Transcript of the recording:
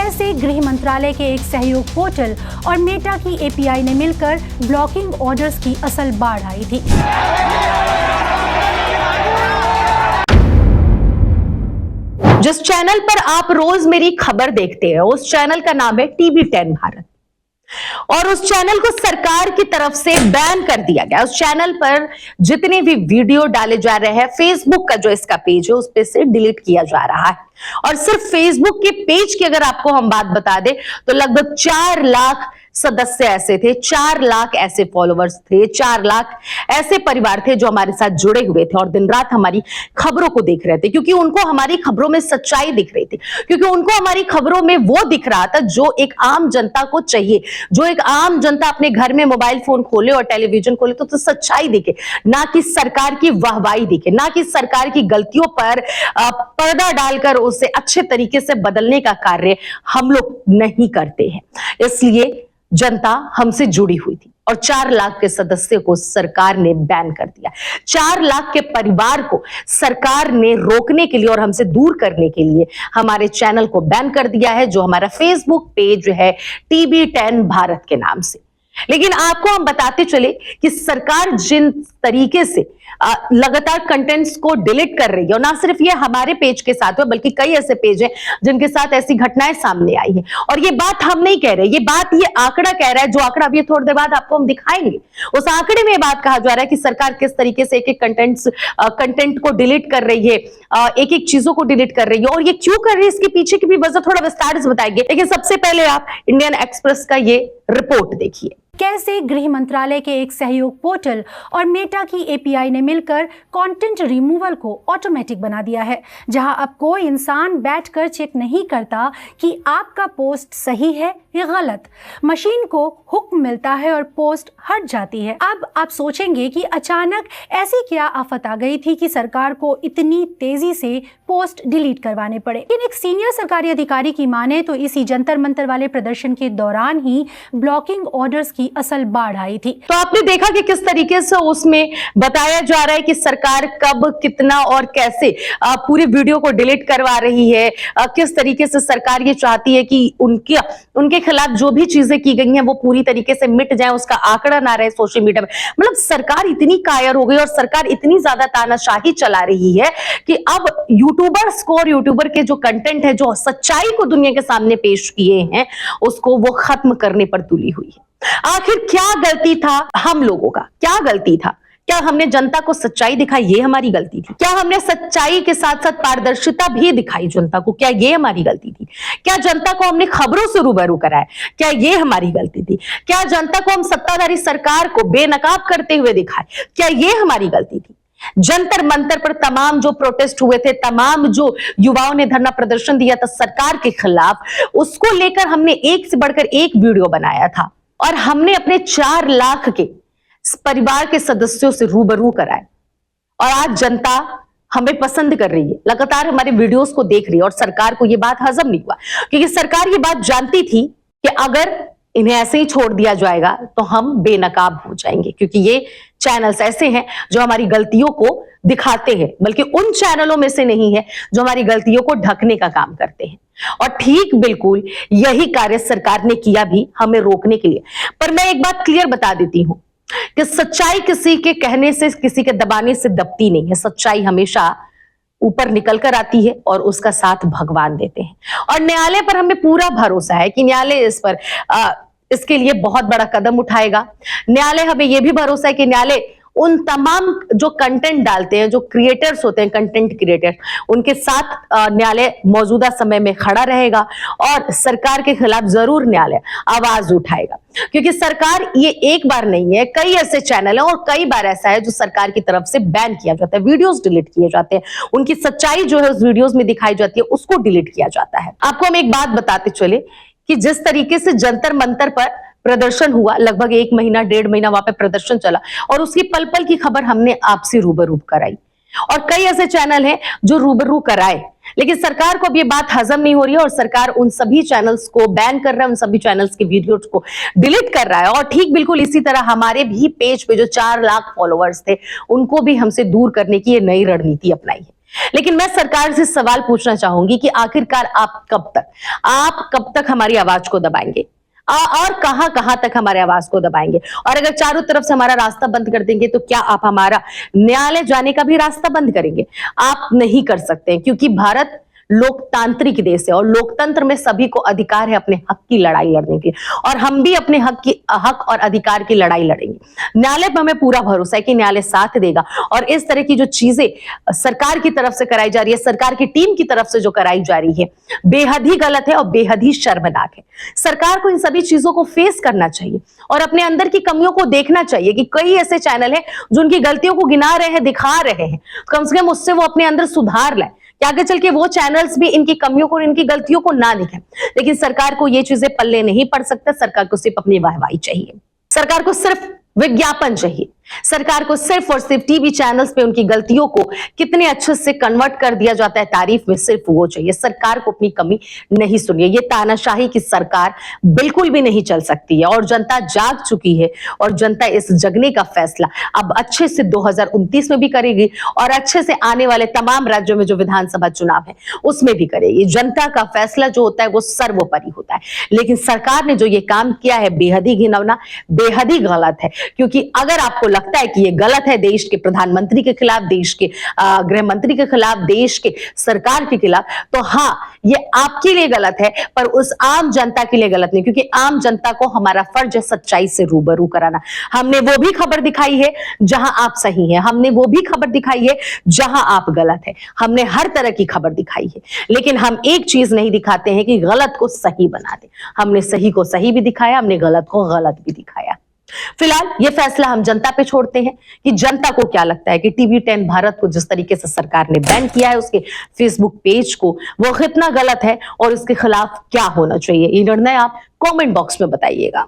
कैसे गृह मंत्रालय के एक सहयोग पोर्टल और मेटा की एपीआई ने मिलकर ब्लॉकिंग ऑर्डर्स की असल बाढ़ आई थी। जिस चैनल पर आप रोज मेरी खबर देखते हैं उस चैनल का नाम है टीवी10 भारत, और उस चैनल को सरकार की तरफ से बैन कर दिया गया। उस चैनल पर जितने भी वीडियो डाले जा रहे हैं, फेसबुक का जो इसका पेज है उस पे से डिलीट किया जा रहा है। और सिर्फ फेसबुक के पेज की अगर आपको हम बात बता दें तो लगभग 4 लाख सदस्य ऐसे थे, 4 लाख ऐसे फॉलोवर्स थे, 4 लाख ऐसे परिवार थे जो हमारे साथ जुड़े हुए थे और दिन रात हमारी खबरों को देख रहे थे, क्योंकि उनको हमारी खबरों में सच्चाई दिख रही थी, क्योंकि उनको हमारी खबरों में वो दिख रहा था जो एक आम जनता को चाहिए। जो एक आम जनता अपने घर में मोबाइल फोन खोले और टेलीविजन खोले तो सच्चाई दिखे, ना कि सरकार की वाहवाही दिखे, ना कि सरकार की गलतियों पर पर्दा डालकर उसे अच्छे तरीके से बदलने का कार्य हम लोग नहीं करते हैं। इसलिए जनता हमसे जुड़ी हुई थी और 4 लाख के सदस्य को सरकार ने बैन कर दिया। 4 लाख के परिवार को सरकार ने रोकने के लिए और हमसे दूर करने के लिए हमारे चैनल को बैन कर दिया है, जो हमारा फेसबुक पेज है टीवी10 भारत के नाम से। लेकिन आपको हम बताते चले कि सरकार जिन तरीके से लगातार कंटेंट्स को डिलीट कर रही है, और ना सिर्फ ये हमारे पेज के साथ है बल्कि कई ऐसे पेज हैं जिनके साथ ऐसी घटनाएं सामने आई है। और ये बात हम नहीं कह रहे, ये बात ये आंकड़ा कह रहा है, जो आंकड़ा अभी थोड़ी देर बाद आपको हम दिखाएंगे। उस आंकड़े में ये बात कहा जा रहा है कि सरकार किस तरीके से एक एक कंटेंट को डिलीट कर रही है, एक एक चीजों को डिलीट कर रही है, और ये क्यों कर रही है इसके पीछे की भी वजह थोड़ा विस्तार से बताएंगे। लेकिन सबसे पहले आप इंडियन एक्सप्रेस का ये रिपोर्ट देखिए। कैसे गृह मंत्रालय के एक सहयोग पोर्टल और मेटा की एपीआई ने मिलकर कंटेंट रिमूवल को ऑटोमेटिक बना दिया है, जहां अब कोई इंसान बैठकर चेक नहीं करता कि आपका पोस्ट सही है या गलत। मशीन को हुक्म मिलता है और पोस्ट हट जाती है। अब आप सोचेंगे कि अचानक ऐसी क्या आफत आ गई थी कि सरकार को इतनी तेजी से पोस्ट डिलीट करवाने पड़े। लेकिन एक सीनियर सरकारी अधिकारी की माने तो इसी जंतर मंतर वाले प्रदर्शन के दौरान ही ब्लॉकिंग ऑर्डर्स की असल बाढ़ आई थी। तो आपने देखा कि किस तरीके से उसमें बताया जा रहा है कि सरकार कब, कितना और कैसे पूरी वीडियो को डिलीट करवा रही है। किस तरीके से सरकार ये चाहती है कि उनके खिलाफ जो भी चीजें की गई हैं वो पूरी तरीके से मिट जाए, उसका आंकड़ा ना रहे सोशल मीडिया में। मतलब सरकार इतनी कायर हो गई और सरकार इतनी ज्यादा तानाशाही चला रही है कि अब यूट्यूबर्स को और यूट्यूबर के जो कंटेंट है, जो सच्चाई को दुनिया के सामने पेश किए हैं, उसको वो खत्म करने पर तुली हुई है। आखिर क्या गलती था हम लोगों का? क्या गलती था? क्या हमने जनता को सच्चाई दिखाई? ये हमारी गलती थी। क्या हमने सच्चाई के साथ साथ पारदर्शिता भी दिखाई जनता को? क्या ये हमारी गलती थी? क्या जनता को हमने खबरों से रूबरू कराया? क्या ये हमारी गलती थी? क्या जनता को हम सत्ताधारी सरकार को बेनकाब करते हुए दिखाए? क्या ये हमारी गलती थी? जंतर मंतर पर तमाम जो प्रोटेस्ट हुए थे, तमाम जो युवाओं ने धरना प्रदर्शन दिया था सरकार के खिलाफ, उसको लेकर हमने एक से बढ़कर एक वीडियो बनाया था और हमने अपने 4 लाख के परिवार के सदस्यों से रूबरू कराए। और आज जनता हमें पसंद कर रही है, लगातार हमारे वीडियोस को देख रही है, और सरकार को यह बात हजम नहीं हुआ, क्योंकि सरकार ये बात जानती थी कि अगर इन्हें ऐसे ही छोड़ दिया जाएगा तो हम बेनकाब हो जाएंगे, क्योंकि ये चैनल्स ऐसे हैं जो हमारी गलतियों को दिखाते हैं, बल्कि उन चैनलों में से नहीं है जो हमारी गलतियों को ढकने का काम करते हैं। और ठीक बिल्कुल यही कार्य सरकार ने किया भी हमें रोकने के लिए। पर मैं एक बात क्लियर बता देती हूं कि सच्चाई किसी के कहने से, किसी के दबाने से दबती नहीं है। सच्चाई हमेशा ऊपर निकल कर आती है और उसका साथ भगवान देते हैं। और न्यायालय पर हमें पूरा भरोसा है कि न्यायालय इस पर इसके लिए बहुत बड़ा कदम उठाएगा। न्यायालय, हमें यह भी भरोसा है कि न्यायालय उन तमाम जो कंटेंट डालते हैं, जो क्रिएटर्स होते हैं, कंटेंट क्रिएटर, उनके साथ न्यायालय मौजूदा समय में खड़ा रहेगा और सरकार के खिलाफ जरूर न्यायालय आवाज उठाएगा। क्योंकि सरकार ये एक बार नहीं है, कई ऐसे चैनल हैं और कई बार ऐसा है जो सरकार की तरफ से बैन किया जाता है, वीडियोस डिलीट किए जाते हैं, उनकी सच्चाई जो है उस वीडियोस में दिखाई जाती है उसको डिलीट किया जाता है। आपको हम एक बात बताते चले कि जिस तरीके से जंतर मंतर पर प्रदर्शन हुआ, लगभग 1 महीना 1.5 महीना वहां पे प्रदर्शन चला और उसकी पल पल की खबर हमने आपसे रूबरू कराई, और कई ऐसे चैनल हैं जो रूबरू कराए, लेकिन सरकार को अब ये बात हजम नहीं हो रही है और सरकार उन सभी चैनल्स को बैन कर रहा है, उन सभी चैनल्स के वीडियोस को डिलीट कर रहा है। और ठीक बिल्कुल इसी तरह हमारे भी पेज पे जो 4 लाख फॉलोअर्स थे उनको भी हमसे दूर करने की ये नई रणनीति अपनाई है। लेकिन मैं सरकार से सवाल पूछना चाहूंगी कि आखिरकार आप कब तक हमारी आवाज को दबाएंगे और कहां कहां तक हमारे आवाज को दबाएंगे? और अगर चारों तरफ से हमारा रास्ता बंद कर देंगे तो क्या आप हमारा न्यायालय जाने का भी रास्ता बंद करेंगे? आप नहीं कर सकते, क्योंकि भारत लोकतांत्रिक देश है और लोकतंत्र में सभी को अधिकार है अपने हक की लड़ाई लड़ने की, और हम भी अपने हक और अधिकार की लड़ाई लड़ेंगे। न्यायालय पर हमें पूरा भरोसा है कि न्यायालय साथ देगा, और इस तरह की जो चीजें सरकार की तरफ से कराई जा रही है, सरकार की टीम की तरफ से जो कराई जा रही है, बेहद ही गलत है और बेहद ही शर्मनाक है। सरकार को इन सभी चीजों को फेस करना चाहिए और अपने अंदर की कमियों को देखना चाहिए कि कई ऐसे चैनल हैं जो उनकी गलतियों को गिना रहे हैं, दिखा रहे हैं, कम से कम उससे वो अपने अंदर सुधार लाए कि आगे चल के वो चैनल्स भी इनकी कमियों को, इनकी गलतियों को ना दिखाएं। लेकिन सरकार को ये चीजें पल्ले नहीं पड़ सकता। सरकार को सिर्फ अपनी वाहवाही चाहिए, सरकार को सिर्फ विज्ञापन चाहिए, सरकार को सिर्फ और सिर्फ टीवी चैनल्स पे उनकी गलतियों को कितने अच्छे से कन्वर्ट कर दिया जाता है तारीफ में, सिर्फ वो चाहिए। सरकार को अपनी कमी नहीं सुनिए। ये तानाशाही की सरकार बिल्कुल भी नहीं चल सकती है और जनता जाग चुकी है और जनता इस जगने का फैसला अब अच्छे से 2029 में भी करेगी और अच्छे से आने वाले तमाम राज्यों में जो विधानसभा चुनाव है उसमें भी करेगी। जनता का फैसला जो होता है वो सर्वोपरि होता है। लेकिन सरकार ने जो ये काम किया है बेहद ही घिनौना, बेहद ही गलत है, क्योंकि अगर आपको लगता है कि ये गलत है देश के प्रधानमंत्री के खिलाफ, देश के गृह मंत्री के खिलाफ, देश के सरकार के खिलाफ, तो हाँ ये आपके लिए गलत है, पर उस आम जनता के लिए गलत नहीं, क्योंकि आम जनता को हमारा फर्ज है सच्चाई से रूबरू कराना। हमने वो भी खबर दिखाई है जहां आप सही हैं, हमने वो भी खबर दिखाई है जहां आप गलत है, हमने हर तरह की खबर दिखाई है। लेकिन हम एक चीज नहीं दिखाते हैं कि गलत को सही बना दे। हमने सही को सही भी दिखाया, हमने गलत को गलत भी दिखाया। फिलहाल ये फैसला हम जनता पे छोड़ते हैं कि जनता को क्या लगता है कि टीवी 10 भारत को जिस तरीके से सरकार ने बैन किया है उसके फेसबुक पेज को, वो कितना गलत है और उसके खिलाफ क्या होना चाहिए। ये निर्णय आप कमेंट बॉक्स में बताइएगा।